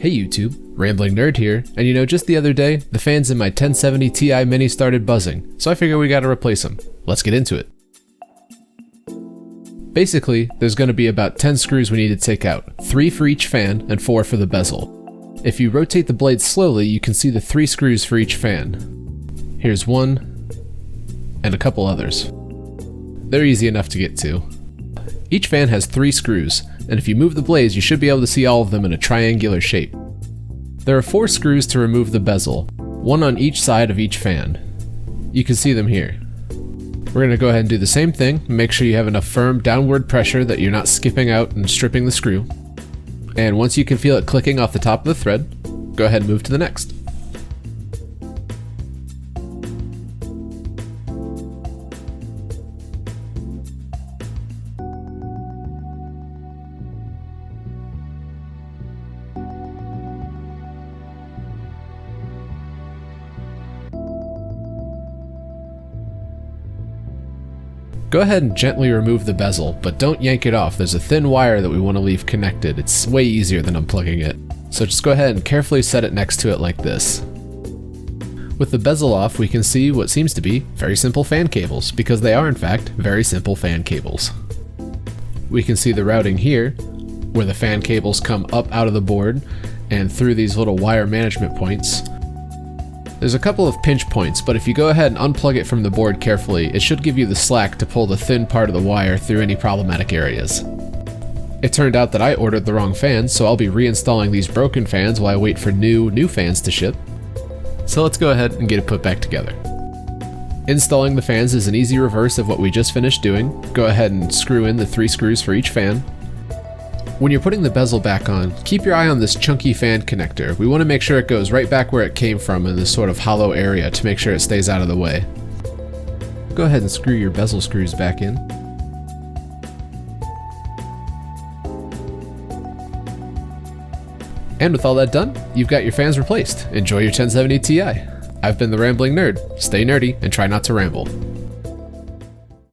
Hey YouTube, Rambling Nerd here, and you know, just the other day, the fans in my 1070 Ti Mini started buzzing, so I figure we gotta replace them. Let's get into it. Basically, there's gonna be about 10 screws we need to take out, 3 for each fan and 4 for the bezel. If you rotate the blade slowly, you can see the 3 screws for each fan. Here's one, and a couple others. They're easy enough to get to. Each fan has 3 screws, and if you move the blades, you should be able to see all of them in a triangular shape. There are 4 screws to remove the bezel, one on each side of each fan. You can see them here. We're going to go ahead and do the same thing, make sure you have enough firm downward pressure that you're not skipping out and stripping the screw. And once you can feel it clicking off the top of the thread, go ahead and move to the next. Go ahead and gently remove the bezel, but don't yank it off. There's a thin wire that we want to leave connected. It's way easier than unplugging it. So just go ahead and carefully set it next to it like this. With the bezel off, we can see what seems to be very simple fan cables, because they are in fact very simple fan cables. We can see the routing here, where the fan cables come up out of the board and through these little wire management points. There's a couple of pinch points, but if you go ahead and unplug it from the board carefully, it should give you the slack to pull the thin part of the wire through any problematic areas. It turned out that I ordered the wrong fans, so I'll be reinstalling these broken fans while I wait for new fans to ship. So let's go ahead and get it put back together. Installing the fans is an easy reverse of what we just finished doing. Go ahead and screw in the 3 screws for each fan. When you're putting the bezel back on, keep your eye on this chunky fan connector. We want to make sure it goes right back where it came from in this sort of hollow area to make sure it stays out of the way. Go ahead and screw your bezel screws back in. And with all that done, you've got your fans replaced. Enjoy your 1070 Ti. I've been the Rambling Nerd. Stay nerdy and try not to ramble.